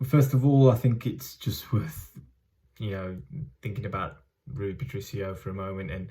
First of all, I think it's just worth, thinking about Rui Patricio for a moment and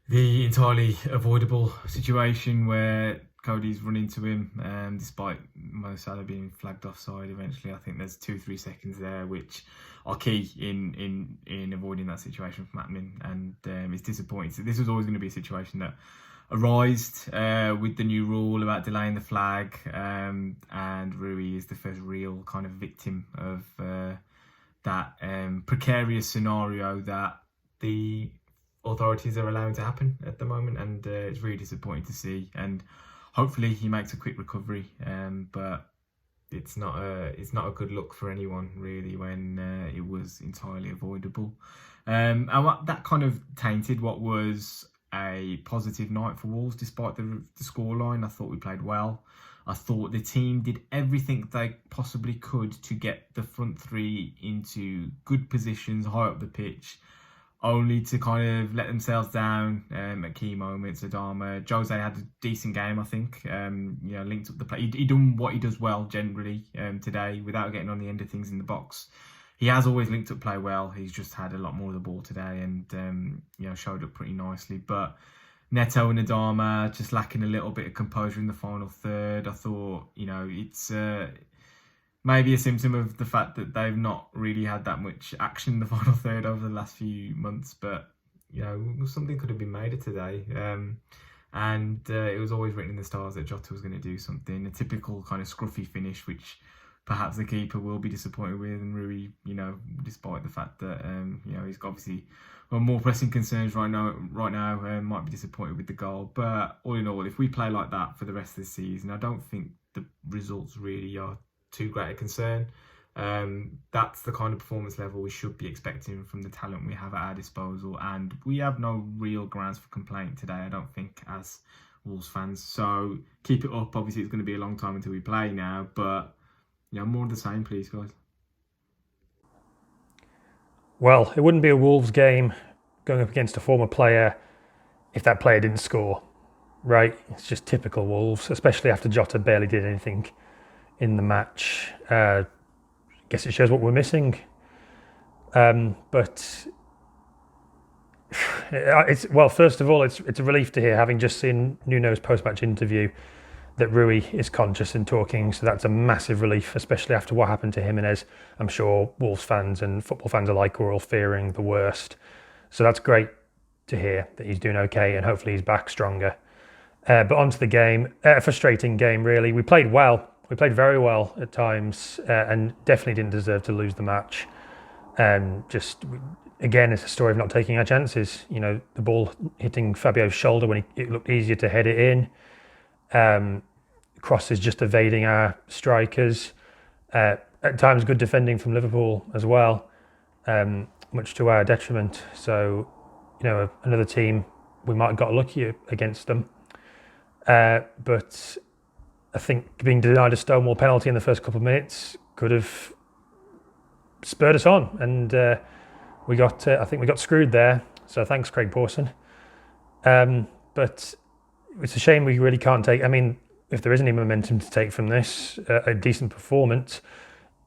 the entirely avoidable situation where Cody's run into him, despite Mo Salah being flagged offside eventually. I think there's 2-3 seconds there which are key in avoiding that situation from happening, and it's disappointing. So this was always going to be a situation that arisen with the new rule about delaying the flag, and Rui is the first real kind of victim of that precarious scenario that the authorities are allowing to happen at the moment, and it's really disappointing to see. And hopefully he makes a quick recovery, but it's not a good look for anyone really when it was entirely avoidable, and that kind of tainted what was a positive night for Wolves despite the scoreline. I thought we played well. I thought the team did everything they possibly could to get the front three into good positions high up the pitch, only to kind of let themselves down at key moments. Adama, Jose had a decent game, I think. Linked up the play. He done what he does well generally today without getting on the end of things in the box. He has always linked up play well. He's just had a lot more of the ball today, and showed up pretty nicely. But Neto and Adama just lacking a little bit of composure in the final third. I thought, it's maybe a symptom of the fact that they've not really had that much action in the final third over the last few months. But something could have been made of today. And it was always written in the stars that Jota was going to do something. A typical kind of scruffy finish, which perhaps the keeper will be disappointed with, and Rui, despite the fact that he's obviously got more pressing concerns right now, might be disappointed with the goal. But all in all, if we play like that for the rest of the season, I don't think the results really are too great a concern. That's the kind of performance level we should be expecting from the talent we have at our disposal, and we have no real grounds for complaint today, I don't think, as Wolves fans. So keep it up. Obviously, it's going to be a long time until we play now, but more of the same, please, guys. Well, it wouldn't be a Wolves game going up against a former player if that player didn't score, right? It's just typical Wolves, especially after Jota barely did anything in the match. I guess it shows what we're missing. But first of all, it's a relief to hear, having just seen Nuno's post-match interview, that Rui is conscious and talking, so that's a massive relief, especially after what happened to Jimenez. I'm sure Wolves fans and football fans alike were all fearing the worst. So that's great to hear that he's doing okay, and hopefully he's back stronger. But on to the game. A frustrating game, really. We played well. We played very well at times, and definitely didn't deserve to lose the match. Again, it's a story of not taking our chances. The ball hitting Fabio's shoulder when it looked easier to head it in. Crosses just evading our strikers. At times, good defending from Liverpool as well, much to our detriment. So, another team, we might have got lucky against them. But I think being denied a Stonewall penalty in the first couple of minutes could have spurred us on, and I think we got screwed there. So thanks, Craig Pawson. But it's a shame we really can't take. I mean, if there is any momentum to take from this, a decent performance,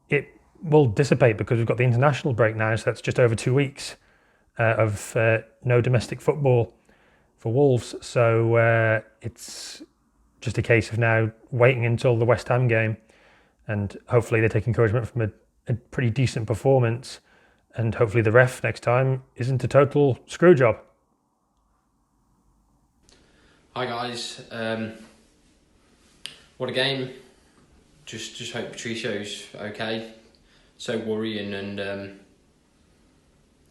it will dissipate because we've got the international break now. So that's just over 2 weeks of no domestic football for Wolves. So it's just a case of now waiting until the West Ham game, and hopefully they take encouragement from a pretty decent performance, and hopefully the ref next time isn't a total screw job. Hi guys, what a game. Just hope Patricio's okay. So worrying, and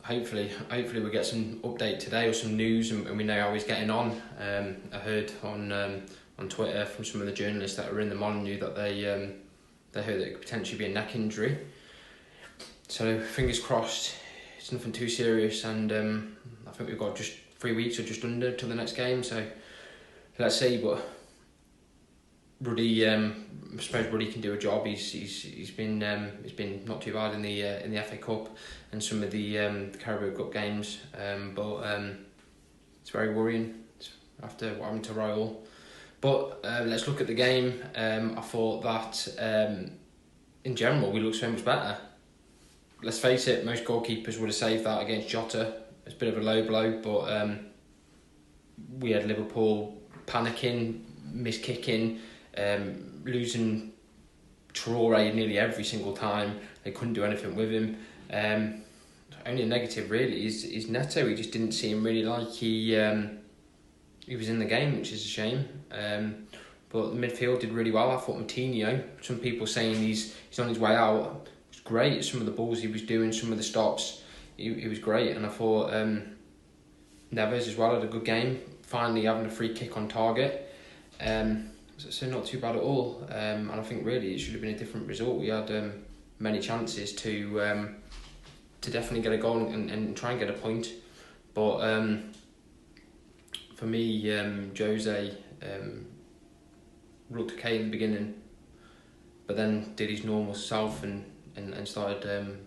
hopefully we get some update today or some news, and we know how he's getting on. I heard on Twitter from some of the journalists that were in the Molyneux that they heard that it could potentially be a neck injury. So fingers crossed it's nothing too serious, and I think we've got just 3 weeks or just under till the next game, so let's see. But Ruddy, I suppose Ruddy can do a job. He's been not too bad in the FA Cup and some of the Carabao Cup games, but it's very worrying after what happened to Royal. But let's look at the game. I thought that in general, we look so much better. Let's face it, most goalkeepers would have saved that against Jota. It's a bit of a low blow, but we had Liverpool panicking, miskicking, losing Traore nearly every single time. They couldn't do anything with him. Only a negative really is Neto. He just didn't seem really like he was in the game, which is a shame. But the midfield did really well. I thought Moutinho, some people saying he's on his way out, was great. Some of the balls he was doing, some of the stops, he was great. And I thought Neves as well had a good game. Finally having a free kick on target. So not too bad at all. And I think really it should have been a different result. We had many chances to definitely get a goal and try and get a point. But for me, Jose looked okay in the beginning, but then did his normal self and started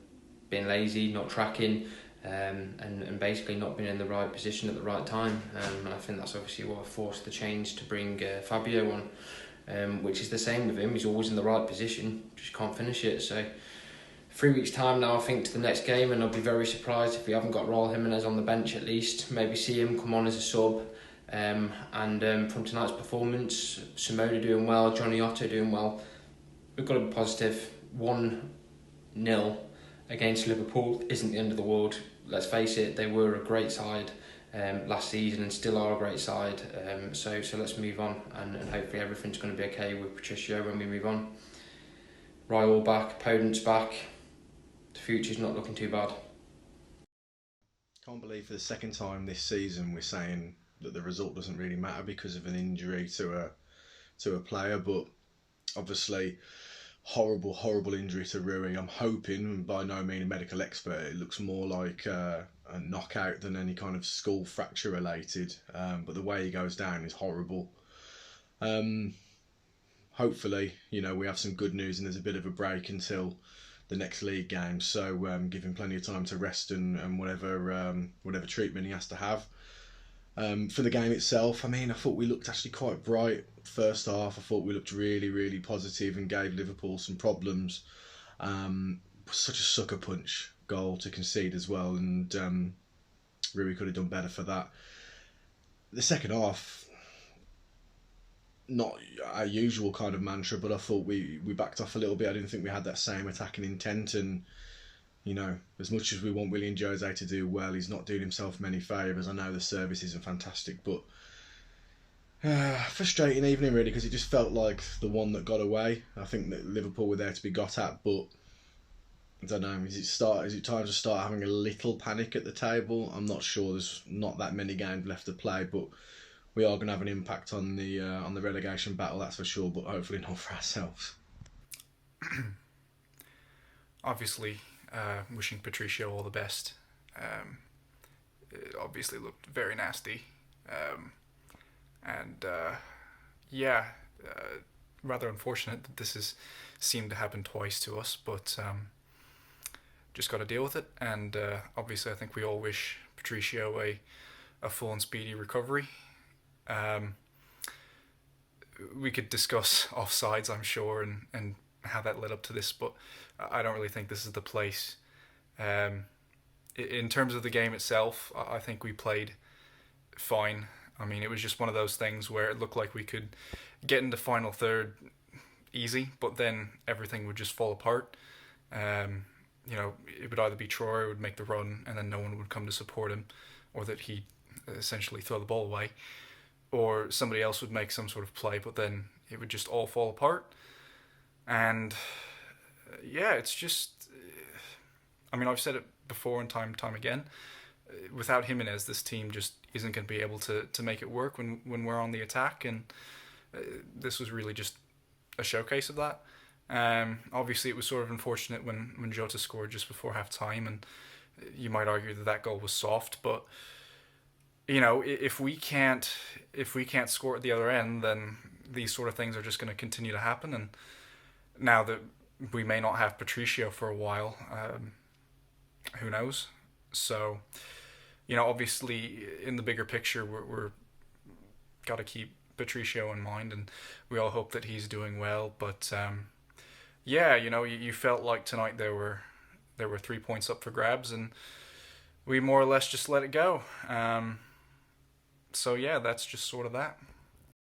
being lazy, not tracking, and basically not being in the right position at the right time. And I think that's obviously what forced the change to bring Fabio on, which is the same with him. He's always in the right position, just can't finish it. So 3 weeks time now, I think, to the next game, and I'll be very surprised if we haven't got Raul Jimenez on the bench at least. Maybe see him come on as a sub. And from tonight's performance, Simona doing well, Johnny Otto doing well. We've got to be positive. 1-0 against Liverpool isn't the end of the world. Let's face it, they were a great side last season and still are a great side. So let's move on, and hopefully everything's going to be okay with Patricio when we move on. Raul back, Pundits back. The future's not looking too bad. Can't believe for the second time this season we're saying that the result doesn't really matter because of an injury to a player, but obviously horrible injury to Rui. I'm hoping, and by no means a medical expert, it looks more like a knockout than any kind of skull fracture related, but the way he goes down is horrible. Hopefully, we have some good news and there's a bit of a break until the next league game, so give him plenty of time to rest and whatever treatment he has to have. For the game itself, I thought we looked actually quite bright first half. I thought we looked really positive and gave Liverpool some problems. Such a sucker punch goal to concede as well, and Rui could have done better for that. The second half, not our usual kind of mantra, but I thought we backed off a little bit. I didn't think we had that same attacking intent, and as much as we want William Jose to do well, he's not doing himself many favours. I know the service isn't fantastic, but frustrating evening really, because it just felt like the one that got away. I think that Liverpool were there to be got at, but I don't know, is it time to start having a little panic at the table? I'm not sure. There's not that many games left to play, but we are going to have an impact on the relegation battle, that's for sure, but hopefully not for ourselves. Obviously, wishing Patricio all the best. It obviously looked very nasty. Rather unfortunate that this has seemed to happen twice to us, but just got to deal with it. And obviously, I think we all wish Patricio a full and speedy recovery. We could discuss offsides, I'm sure, and how that led up to this, but I don't really think this is the place. In terms of the game itself, I think we played fine. It was just one of those things where it looked like we could get into final third easy, but then everything would just fall apart. It would either be Traore would make the run and then no one would come to support him, or that he'd essentially throw the ball away, or somebody else would make some sort of play, but then it would just all fall apart. And it's just, I've said it before and time again, without Jimenez, this team just isn't going to be able to make it work when we're on the attack, and this was really just a showcase of that. Obviously, it was sort of unfortunate when Jota scored just before half time, and you might argue that goal was soft, but if we can't score at the other end, then these sort of things are just going to continue to happen. And now that we may not have Patricio for a while, who knows? So, obviously in the bigger picture, we're got to keep Patricio in mind, and we all hope that he's doing well. But yeah, you felt like tonight there were 3 points up for grabs, and we more or less just let it go. So yeah, that's just sort of that.